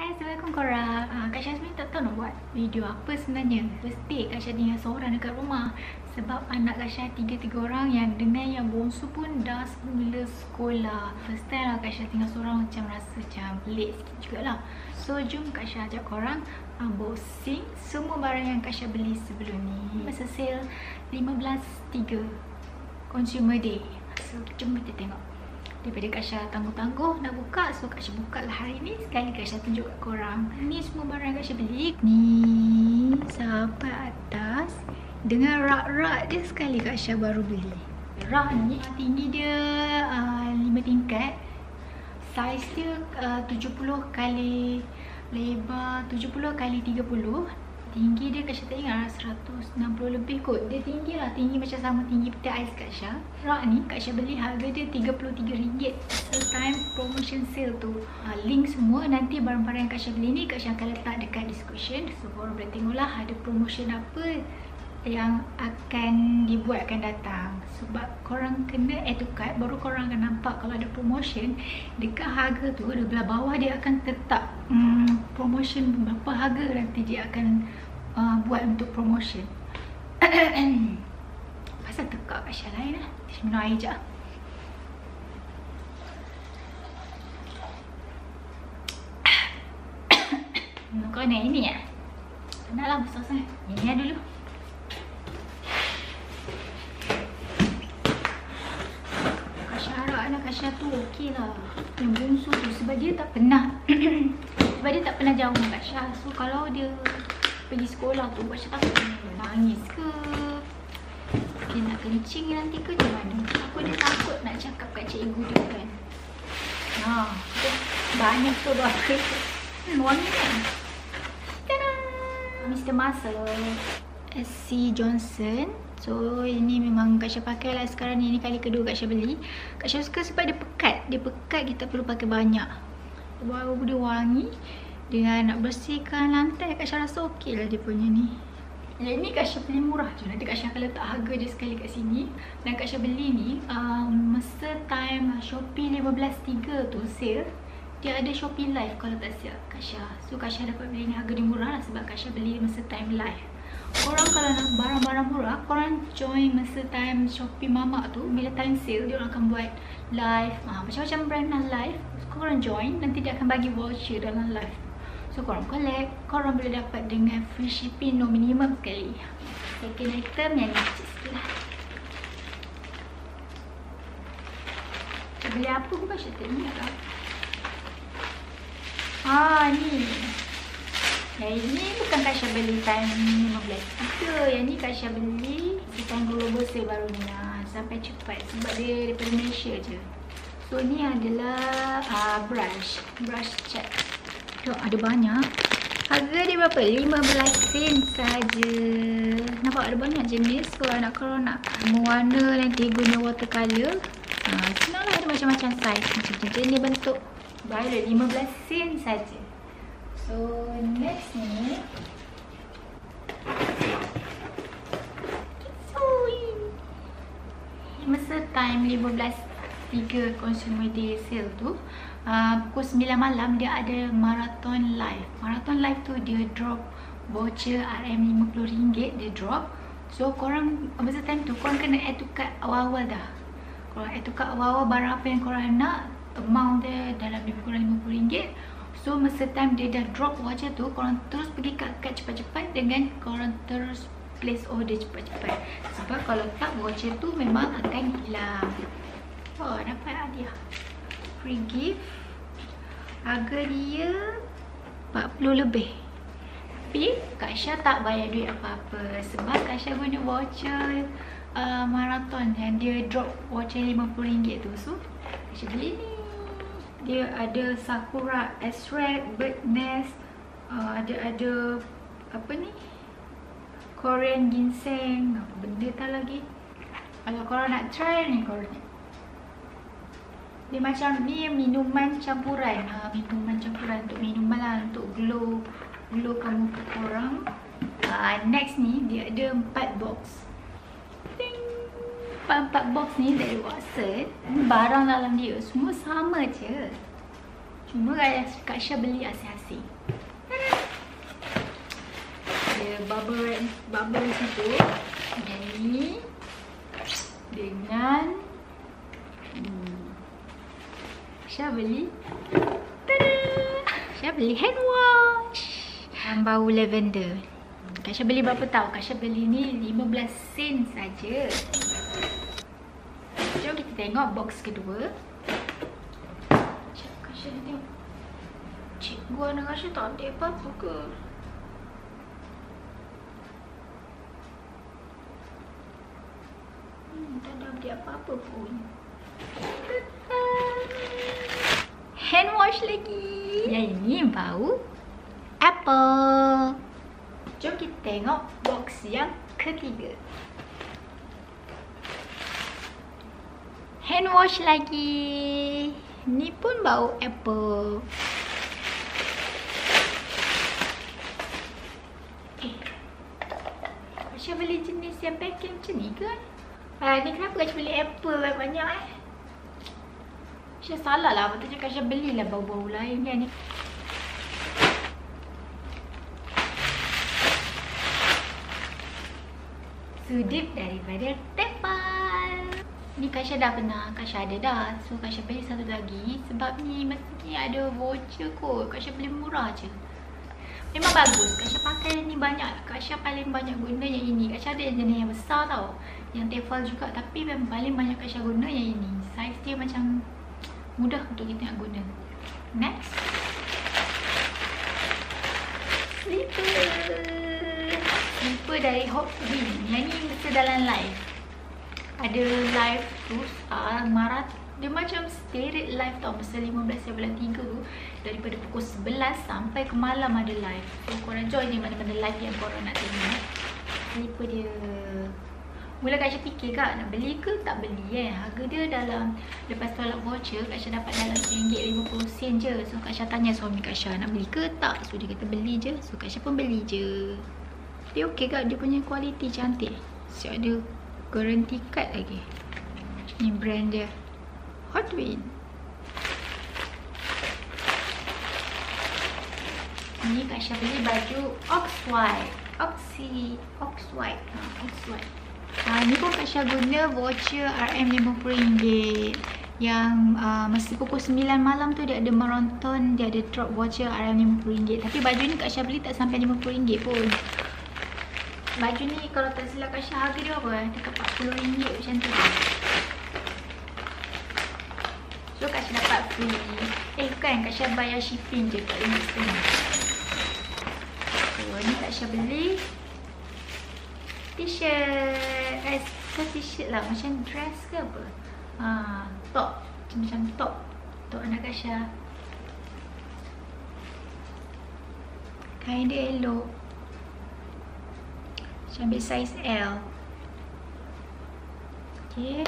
Hai, Assalamualaikum korang. Kak Syah sebenarnya tak tahu nak buat video apa sebenarnya. First day Kak Syah tinggal seorang dekat rumah. Sebab anak Kak Syah 3 orang, yang dengan yang bongsu pun dah mula sekolah. First time lah Kak Syah tinggal seorang, macam rasa macam pelik sikit jugalah. So jom Kak Syah ajak korang unboxing semua barang yang Kak Syah beli sebelum ni. Masa sale 15.3 Consumer Day. So jom kita tengok. Daripada Kak Syah tangguh-tangguh nak buka, so Kak Syah buka lah hari ni. Sekali Kak Syah tunjuk kat korang. Ni semua barang yang Kak Syah beli. Ni sampai atas dengan rak-rak dia sekali Kak Syah baru beli. Rak ni tinggi dia 5 tingkat. Saiz dia 70 kali lebar 70 kali 30. Tinggi dia Kak Syah tak ingat 160 lebih kot. Dia tinggi lah, tinggi macam sama tinggi peti ais Kak Syah. Rak ni Kak Syah beli harga dia RM33. First time promotion sale tu. Link semua nanti barang-barang yang Kak Syah beli ni Kak Syah akan letak dekat description. So korang boleh tengoklah ada promotion apa yang akan dibuat akan datang. Sebab korang kena add to cart, baru korang akan nampak kalau ada promotion. Dekat harga tu, di belah bawah dia akan tetap promotion berapa harga nanti dia akan buat untuk promotion. Pasal tekak Kak Syah lain lah. Minum air je. Kau nak ini ya? Tak lah besar sangat. Ini lah dulu. Kak Syah harap anak Kak Syah tu okey lah. Yang bongsu tu sebab dia tak pernah sebab dia tak pernah jauh dengan Kak Syah. So kalau dia pergi sekolah tu, Kak Syah takut dia nangis ke, dia nak kencing nanti ke macam mana. Aku dia takut nak cakap kat cikgu dia kan. Banyak tu bakal wangi kan. Tada! Mr. Muscle SC Johnson. So ini memang Kak Syah pakai lah sekarang ni. Ini kali kedua Kak Syah beli. Kak Syah suka sebab dia pekat. Dia pekat, kita perlu pakai banyak. Bau dia wangi. Dengan nak bersihkan lantai, Kak Syah rasa okey lah dia punya ni. Yang ni Kak Syah beli murah je. Nanti Kak Syah akan letak harga dia sekali kat sini. Dan Kak Syah beli ni masa time Shopee 15.3 tu sale. Dia ada Shopee Live kalau tak silap Kak Syah. So Kak Syah dapat beli ni harga dia murah lah sebab Kak Syah beli masa time live. Korang kalau nak barang-barang murah, korang join masa time Shopee Mamak tu. Bila time sale, dia orang akan buat live. Macam-macam brand lah live. So korang join, nanti dia akan bagi voucher dalam live. So korang collect, korang boleh dapat dengan free shipping no minimum sekali. Second item yang ni kecil sikit lah. Beli apa pun Kak Syah tak ingat lah. Ni. Yang ini bukan Kak Syah beli time 15.3. Yang ni Kak Syah beli time global sale baru ni. Sampai cepat sebab dia daripada Malaysia je. So ni adalah brush cat. Tengok ada banyak. Harga dia berapa? 15 sen saja. Nampak ada banyak jenis. Kalau korang nak mewarna nanti guna watercolor. Senang lah, ada macam-macam saiz. Macam-macam ni bentuk. Violet 15 sen saja. So next ni masa time 15.3 Consumer Day sale tu, pukul 9 malam dia ada marathon live. Marathon live tu dia drop voucher RM50 dia drop. So korang masa time tu korang kena add to cart awal-awal dah. Korang add to cart awal-awal barang apa yang korang nak, amount dia dalam lebih kurang RM50. So masa time dia dah drop voucher tu, korang terus pergi kat kad cepat-cepat dengan korang terus place order cepat-cepat. Sebab kalau tak, voucher tu memang akan hilang. Dapat hadiah free gift. Harga dia 40 lebih. Tapi Kak Syah tak bayar duit apa-apa sebab Kak Syah guna voucher marathon yang dia drop voucher RM50 tu. So Kak Syah beli ni. Dia ada sakura extract, bird nest, ada apa ni, Korean ginseng, apa benda tak lagi. Kalau korang nak try ni, korang ni. Dia macam ni minuman campuran. Minuman campuran untuk minuman lah, untuk glowkan muka korang. Next ni dia ada 4 box. 4 box ni dari Watson. Barang dalam dia semua sama je. Cuma Kak Syah beli asing-asing. Ada bubble situ. Yang ni dengan Syah beli. Tada! Syah beli hand wash yang bau lavender. Kak Syah beli berapa tahu? Kak Syah beli ni 15 sen saja. Jom kita tengok box kedua. Kak Syah tengok. Cikgu anak Kak Syah tak ada apa-apa ke? Tak ada update apa-apa pun. Hand wash lagi. Yang ini bau apple. Jom kita tengok box yang ketiga. Hand wash lagi. Ni pun bau apple. Kak beli jenis yang packing macam ni ke? Ni kenapa Kak beli apple banyak Syah salah lah. Patutnya Kak Syah belilah bau-bau lain kan ni. Sudut daripada Tefal. Ni Kak Syah dah pernah. Kak Syah ada dah. So Kak Syah beli satu lagi. Sebab ni mestinya ada voucher kot. Kak Syah beli murah je. Memang bagus. Kak Syah pakai ni banyak. Kak Syah paling banyak guna yang ini. Kak Syah ada yang jenis yang besar tau. Yang Tefal juga. Tapi memang paling banyak Kak Syah guna yang ini. Saiz dia macam mudah untuk kita nak guna. Next. Slipper. Slipper dari Hot Wheels. Yang ni mesti dalam live. Ada live tu. Marat. Dia macam spirit live tau. Masa 15 bulan 3 tu. Daripada pukul 11 sampai ke malam ada live. So korang join ni mana-mana live yang korang nak tengok. Slipper dia. Mula Kak Syah fikir Kak nak beli ke tak beli kan. Harga dia dalam, lepas tolak voucher Kak Syah dapat dalam RM1.50 je. So Kak Syah tanya suami Kak Syah nak beli ke tak. So dia kata beli je. So Kak Syah pun beli je. Dia okey Kak, dia punya kualiti cantik. Siap ada guarantee card lagi. Ni brand dia Hot Wheels. Ni Kak Syah beli baju Oxwhite. Oxwhite. Ni pun Kak Syah guna voucher RM50. Yang masa pukul 9 malam tu dia ada marathon, dia ada drop voucher RM50. Tapi baju ni Kak Syah beli tak sampai RM50 pun. Baju ni kalau tak silap Kak Syah harga dia apa? Dekat RM40 macam tu. So Kak Syah dapat free. Bukan, Kak Syah bayar shipping je kat RM5.5. So ni Kak Syah beli t-shirt. Bukan t-shirt lah, macam dress ke apa. Top. Macam top. Top anak Kak Syah. Kain dia elok. Saya ambil saiz L. Okay.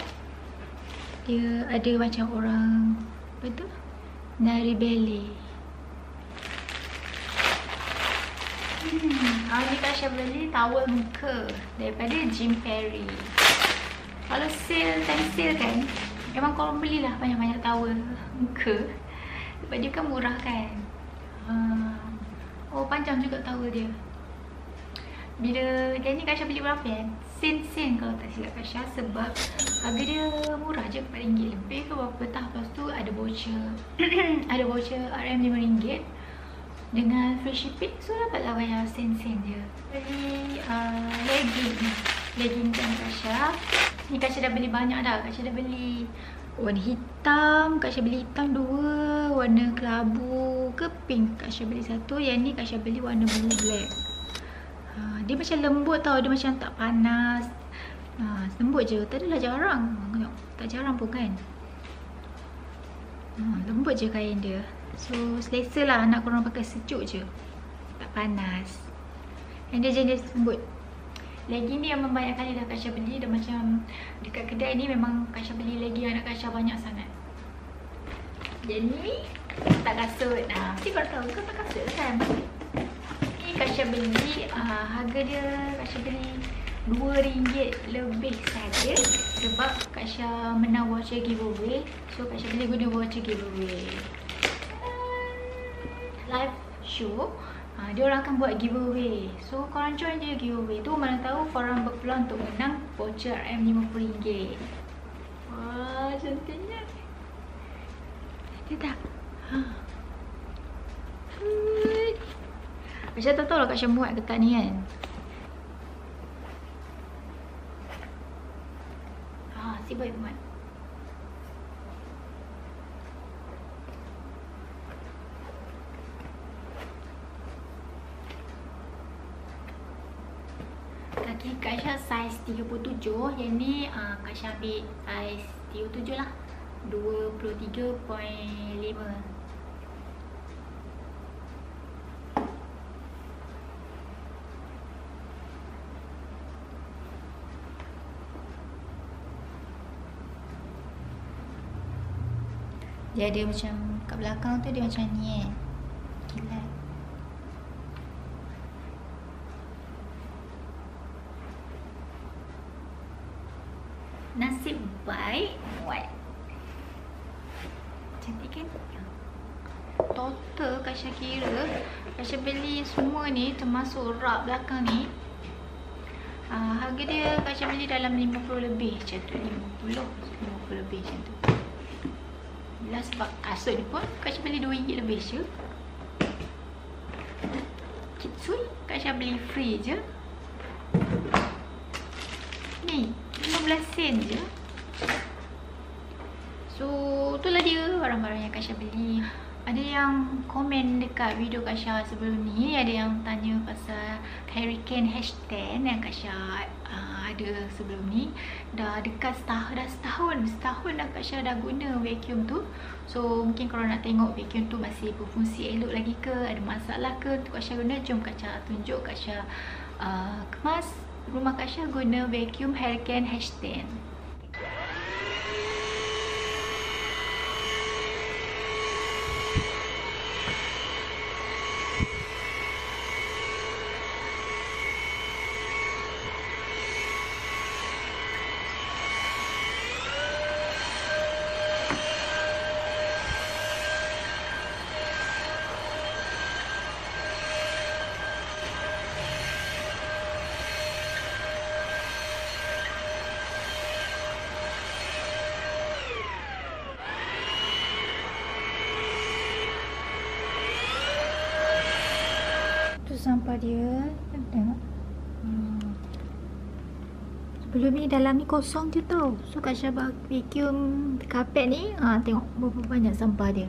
Dia ada macam orang apa tu? Nari ballet. Ni Kak Syah beli towel muka daripada Jim Perry. Kalau time sale kan, memang korang belilah banyak-banyak towel muka. Sebab dia kan murah kan. Panjang juga towel dia. Bila dia ni Kak Syah beli berapa kan? Sen kalau tak silap Kak Syah. Sebab harga dia murah je, RM4 lebih ke berapa tah. Lepas tu ada voucher ada voucher RM5 dengan free shipping. So dapatlah bayar sen je. Beli legging dan Kak Syah. Ni Kak Syah dah beli banyak dah. Kak Syah dah beli warna hitam. Kak Syah beli hitam 2. Warna kelabu ke pink Kak Syah beli 1. Yang ni Kak Syah beli warna blue black. Dia macam lembut tau. Dia macam tak panas. Lembut je. Tak adalah jarang. Tak jarang pun kan. Lembut je kain dia. So selesa lah anak korang pakai, sejuk je. Tak panas. Dan dia jenis lembut. Legging ni yang banyak kali dah Kak Syah beli. Dan macam dekat kedai ni memang Kak Syah beli legging anak Kak Syah banyak sangat. Jadi ni tak kasut. Mesti korang tahu ke tak kasut kan. Ni Kak Syah beli, harga dia Kak Syah beli RM2 lebih saja. Sebab Kak Syah menang voucher giveaway. So Kak Syah beli guna voucher giveaway. live show, dia orang akan buat giveaway. So korang join je giveaway tu, mana tahu korang berpeluang untuk menang voucher RM50. Wah, cantiknya. Dia tak? Macam tak tahu lah Kak Syah muat ke tak ni kan. Si baik muat. Kaki Kak Syah saiz 37. Yang ni Kak Syah ambil saiz 37 lah, 23.5. Dia ada macam kat belakang tu dia macam ni kilat. Nasib baik muat. Cantik kan? Total Kak Syah kira, Kak Syah beli semua ni termasuk rak belakang ni, harga dia Kak Syah beli dalam 50 lebih macam tu. 50 lebih macam tu. Bila sebab kasut ni pun Kak Syah beli RM2 lebih je. Kitsui Kak Syah beli free je. Ni 15 sen je. So itulah dia barang-barang yang Kak Syah beli. Ada yang komen dekat video Kak Syah sebelum ni, ada yang tanya pasal Hurricane H10 yang Kak Syah ada sebelum ni. Dah dekat setahun dah Kak Syah dah guna vacuum tu. So mungkin kalau nak tengok vacuum tu masih berfungsi elok lagi ke, ada masalah ke untuk Kak Syah guna, jom Kak Syah tunjuk, Kak Syah kemas rumah Kak Syah guna vacuum Hurricane H10. Sampah dia, tengok. Sebelum ni dalam ni kosong je tau. So Kak Syah vacuum kapet ni, tengok berapa banyak sampah dia.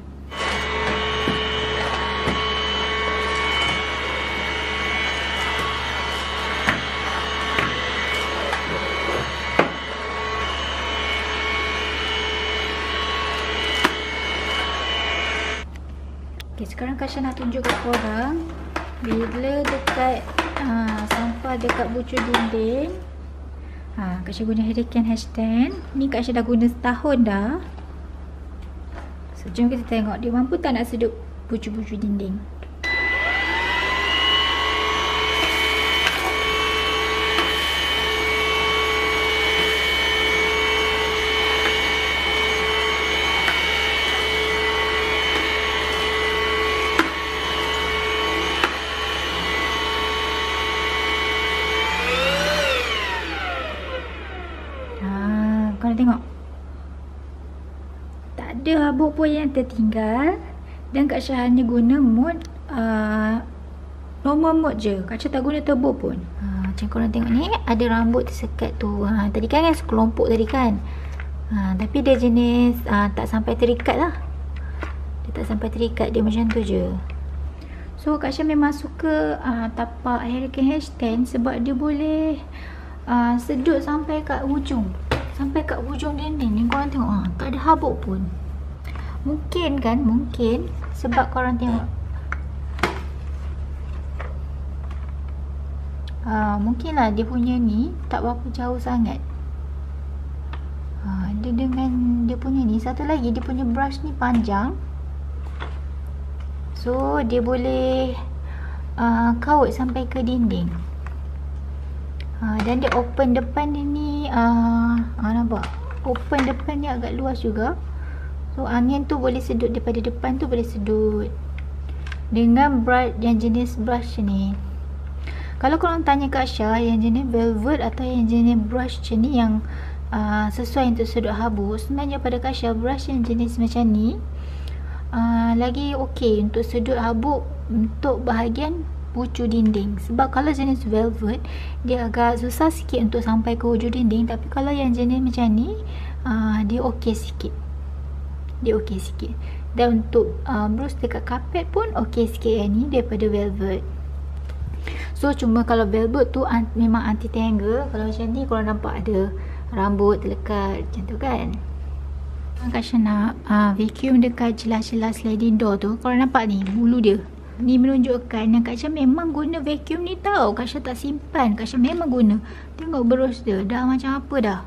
Okay, sekarang Kak Syah nak tunjuk ke korang. Bila dekat sampah dekat bucu dinding, Kak Syah guna Hurricane H10. Ni Kak Syah dah guna setahun dah. So jom kita tengok dia mampu tak nak sedut bucu-bucu dinding. Korang tengok, tak ada habuk pun yang tertinggal. Dan Kak Syah hanya guna mode normal mode je. Kak Syah tak guna turbo pun. Macam korang tengok ni, ada rambut tersekat tu. Tadi kan sekelompok tadi kan. Tapi dia jenis tak sampai terikat lah. Dia tak sampai terikat, dia macam tu je. So Kak Syah memang suka tapak Hurricane H10 sebab dia boleh sedut sampai kat hujung. Sampai kat hujung dinding ni korang tengok, tak ada habuk pun. Mungkin kan, mungkin sebab korang tengok, mungkin lah dia punya ni tak berapa jauh sangat. Dia dengan dia punya ni, satu lagi dia punya brush ni panjang. So dia boleh kaut sampai ke dinding. Dan dia open depan dia ni, nampak? Open depan ni agak luas juga. So angin tu boleh sedut daripada depan tu, boleh sedut. dengan brush yang jenis brush ni. Kalau korang tanya Kak Syah yang jenis velvet atau yang jenis brush macam ni yang sesuai untuk sudut habus, sebenarnya pada Kak Syah brush yang jenis macam ni lagi okey untuk sudut habuk untuk bahagian pucuk dinding. Sebab kalau jenis velvet dia agak susah sikit untuk sampai ke hujung dinding, tapi kalau yang jenis macam ni dia okey sikit. Dan untuk brush dekat kapet pun okey sikit yang ni daripada velvet. So cuma kalau velvet tu memang anti tangle. Kalau macam ni korang nampak ada rambut terlekat macam tu kan. Kak Syah nak vacuum dekat celah-celah sliding door tu. Korang nampak ni bulu dia. Ni menunjukkan yang Kak Syah memang guna vacuum ni tau. Kak Syah tak simpan. Kak Syah memang guna. Tengok berus dia. Dah macam apa dah.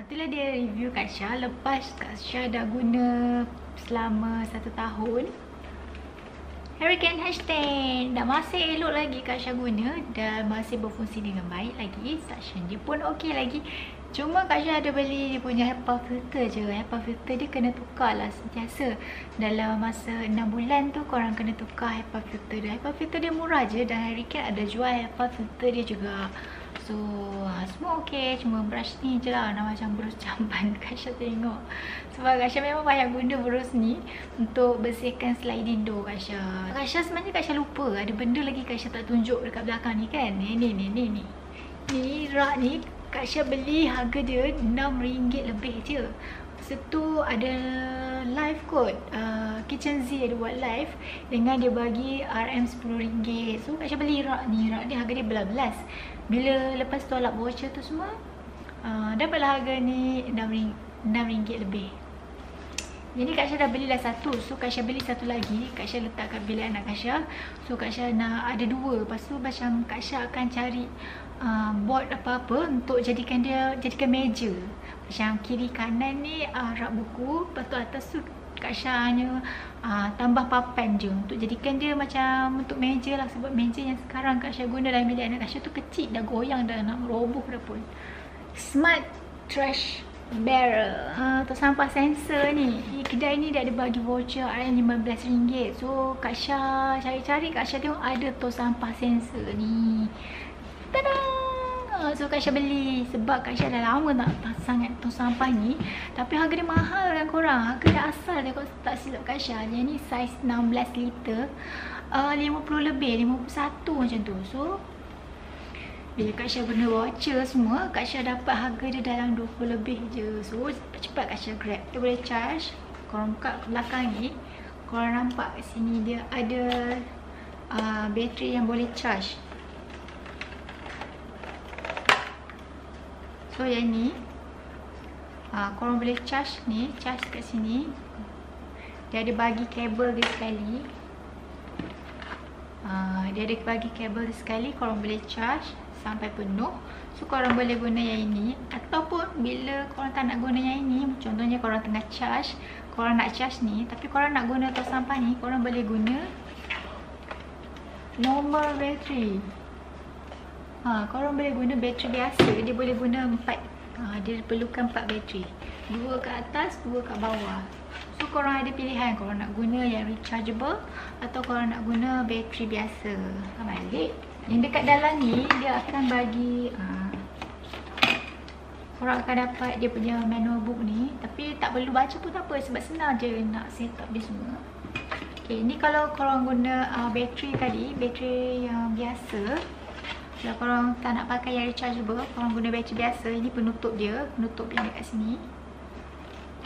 Itulah dia review Kak Syah lepas Kak Syah dah guna selama 1 tahun. Hurricane H10 dah masih elok lagi Kak Syah guna dan masih berfungsi dengan baik lagi. Suction dia pun okey lagi. Cuma Kak Syah ada beli dia punya HEPA filter je. HEPA filter dia kena tukar lah sentiasa. Dalam masa 6 bulan tu korang kena tukar HEPA filter dia. HEPA filter dia murah je dan Hurricane ada jual HEPA filter dia juga. So semua okey, cuma brush ni je lah nak macam brush jamban. Kak Syah tengok. Sebab Kak Syah memang banyak guna brush ni untuk bersihkan sliding door Kak Syah. Kak Syah sebenarnya Kak Syah lupa ada benda lagi Kak Syah tak tunjuk dekat belakang ni kan. Ni rak ni Kak Syah beli harga dia RM6 lebih je. Masa tu ada live kot, Kitchen Z ada buat live dengan dia bagi RM10. So Kak Syah beli rak ni harga dia belas-belas. Bila lepas tolak voucher tu semua dapatlah harga ni RM6 lebih. Jadi Kak Syah dah belilah satu. So Kak Syah beli satu lagi. Kak Syah letak kat bilik anak Kak Syah. So Kak Syah nak ada 2. Lepas tu macam Kak Syah akan cari board apa-apa untuk jadikan meja. Macam kiri kanan ni rak buku. Lepas tu atas tu Kak Syah hanya tambah papan je untuk jadikan dia macam untuk meja lah. Sebab meja yang sekarang Kak Syah guna dalam bilik anak Kak Syah tu kecil, dah goyang dah nak roboh dah pun. Smart Trash Barrel atau sampah sensor ni. Kedai ni dia ada bagi voucher RM15. So Kak Syah cari-cari, Kak Syah tengok ada tong sampah sensor ni. Tada! So Kak Syah beli sebab Kak Syah dah lama tak sangat tong sampah ni. Tapi harga dia mahal kan korang. Harga dia asal dia kalau tak silap Kak Syah. Yang ni saiz 16 liter, 50 lebih, 51 macam tu. So bila Kak Syah guna voucher semua, Kak Syah dapat harga dia dalam 20 lebih je. So cepat Kak Syah grab. Dia boleh charge. Korang buka ke belakang ni, korang nampak kat sini dia ada bateri yang boleh charge. So yang ni korang boleh charge ni, charge kat sini. Dia ada bagi kabel dia sekali. Dia ada bagi kabel dia sekali, korang boleh charge sampai penuh. So korang boleh guna yang ini. Ataupun bila korang tak nak guna yang ini, contohnya korang tengah charge, korang nak charge ni tapi korang nak guna tong sampah ni, korang boleh guna normal battery. Korang boleh guna bateri biasa. Dia boleh guna 4. Dia perlukan 4 bateri, 2 kat atas, 2 kat bawah. So korang ada pilihan, korang nak guna yang rechargeable atau korang nak guna bateri biasa. Balik yang dekat dalam ni dia akan bagi korang akan dapat dia punya manual book ni. Tapi tak perlu baca pun tak apa, sebab senang je nak set up dia semua. Okay, ni kalau korang guna bateri tadi, bateri yang biasa. Kalau korang tak nak pakai yang rechargeable, korang guna bateri biasa. Ini penutup dia, penutup yang dekat sini.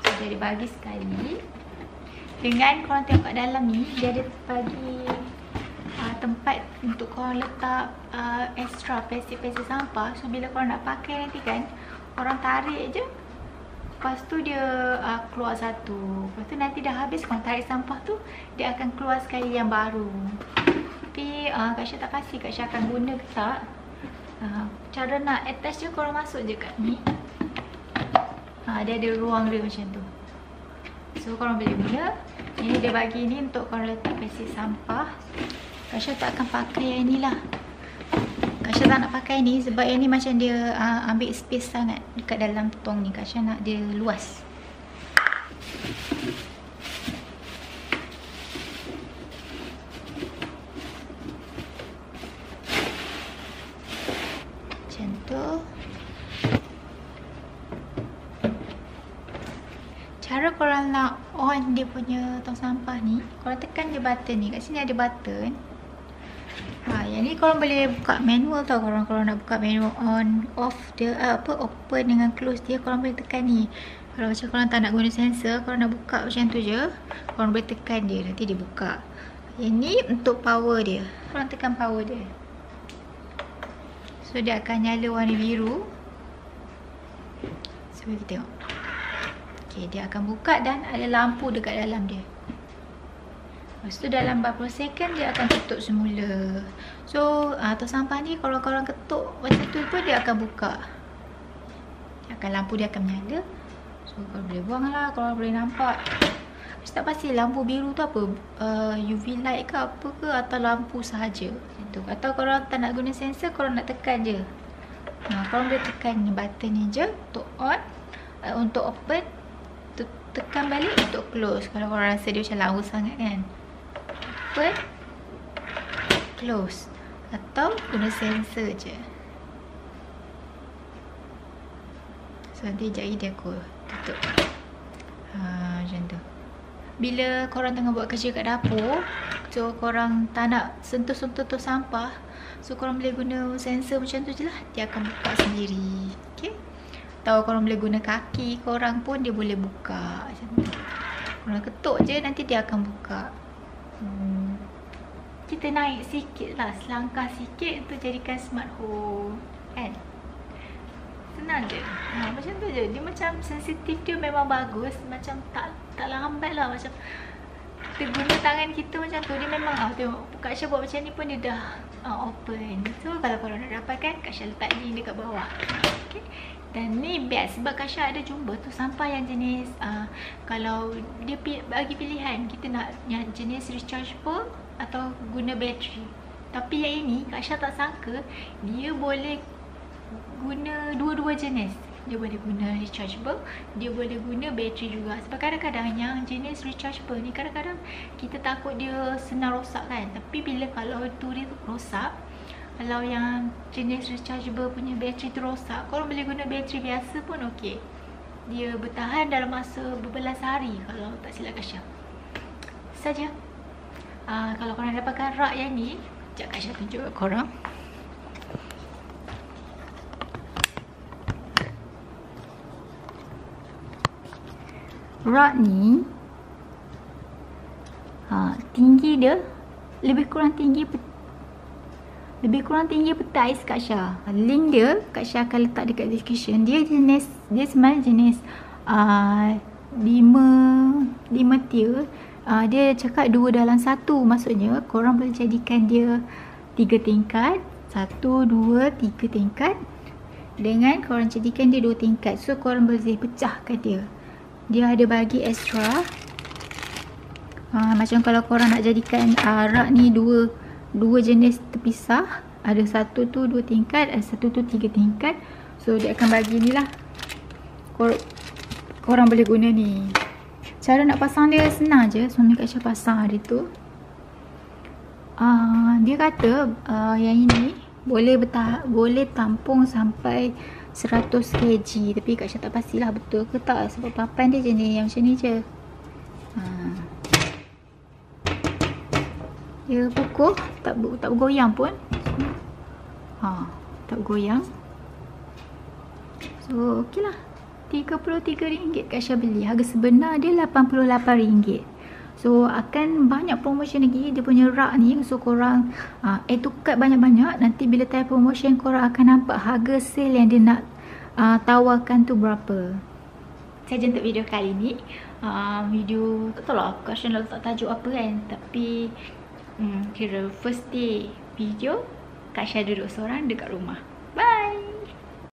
So dia ada bagi sekali. Dengan korang tengok kat dalam ni, dia ada bagi tempat untuk korang letak extra plastik-plastik sampah. So bila korang nak pakai nanti kan, korang tarik je. Lepas tu dia keluar satu. Lepas tu nanti dah habis korang tarik sampah tu, dia akan keluar sekali yang baru. Tapi Kak Syah tak pasti Kak Syah akan guna ke tak. Cara nak attach je, korang masuk je kat ni. Dia ada ruang dia macam tu. So korang boleh guna. Ini dia bagi ni untuk korang letak plastik sampah. Kak Syah tak akan pakai yang ni lah. Kak Syah Syah tak nak pakai ni sebab yang ni macam dia ambil space sangat dekat dalam tong ni. Kak Syah nak dia luas. Macam tu. Cara korang nak on dia punya tong sampah ni, korang tekan je button ni. Kat sini ada button. Yang ni korang boleh buka manual tau. Korang nak buka manual on, off dia, open dengan close dia, korang boleh tekan ni. Kalau macam korang tak nak guna sensor, korang nak buka macam tu je, korang boleh tekan dia, nanti dia buka. Yang ni untuk power dia. Korang tekan power dia. So dia akan nyala warna biru. So kita tengok. Okay, dia akan buka dan ada lampu dekat dalam dia. Lepas tu dalam 40 second dia akan tutup semula. So tong sampah ni kalau korang ketuk macam tu pun dia akan buka. Lampu dia akan menyala. So korang boleh buang lah, korang boleh nampak. Saya tak pasti lampu biru tu apa, UV light ke apa ke, atau lampu sahaja macam tu. Atau korang tak nak guna sensor, korang nak tekan je. Korang boleh tekan ni button ni je untuk on, untuk open, tekan balik untuk close. Kalau korang rasa dia macam lama sangat kan, open, close, atau guna sensor je. So nanti sekejap lagi dia aku tutup. Macam tu. Bila korang tengah buat kerja kat dapur, so korang tak nak sentuh-sentuh tong sampah, so korang boleh guna sensor macam tu je lah. Dia akan buka sendiri. Okay. Atau korang boleh guna kaki korang pun dia boleh buka macam tu. Korang ketuk je, nanti dia akan buka. Kita naik sikit lah, selangkah sikit untuk jadikan smart home kan. Senang je. Macam tu je. Dia macam sensitif dia memang bagus. Macam tak lambat lah. Macam kita guna tangan kita macam tu. Dia memang tengok Kak Syah buat macam ni pun dia dah open. So kalau korang nak dapatkan, Kak Syah letak link dekat bawah. Okay. Dan ni best sebab Kak Syah ada jumpa tu sampah yang jenis kalau dia bagi pilihan, kita nak yang jenis rechargeable atau guna bateri. Tapi yang ini Kak Syah tak sangka dia boleh guna dua-dua jenis. Dia boleh guna rechargeable, dia boleh guna bateri juga. Sebab kadang-kadang yang jenis rechargeable ni kadang-kadang kita takut dia senang rosak kan. Tapi bila kalau tu dia rosak, kalau yang jenis rechargeable punya bateri tu rosak, korang boleh guna bateri biasa pun okey. Dia bertahan dalam masa berbelas hari kalau tak silap Kak Syah. Saja. Kalau korang dapatkan rak yang ni, sekejap Kak Syah tunjuk kat korang. Rak ni tinggi dia lebih kurang tinggi petais Kak Syah. Link dia Kak Syah akan letak dekat description. Dia sebenarnya jenis 5 tier. Dia cakap 2 dalam 1. Maksudnya korang boleh jadikan dia 3 tingkat, 1, 2, 3 tingkat. Dengan korang jadikan dia 2 tingkat. So korang boleh pecahkan dia. Dia ada bagi extra. Macam kalau korang nak jadikan rak ni dua jenis terpisah, ada satu tu 2 tingkat, ada satu tu 3 tingkat. So dia akan bagi ni lah. Korang boleh guna ni. Cara nak pasang dia senang je. Suami Kak Syah pasang hari tu. Dia kata yang ini boleh tampung sampai 100 kg. Tapi Kak Syah tak pastilah betul ke tak, sebab papan dia jenis yang macam ni je. Dia kukuh, tak bergoyang pun. Tak bergoyang. So okey lah, RM33 Kak Syah beli. Harga sebenar dia RM88. So akan banyak promotion lagi dia punya rak ni. So korang add to cart banyak-banyak. Nanti bila time promotion korang akan nampak harga sale yang dia nak tawarkan tu berapa. Saja untuk video kali ni. Video tak tahu lah Kak Syah nak letak tajuk apa kan. Tapi kira first day video Kak Syah duduk seorang dekat rumah. Bye.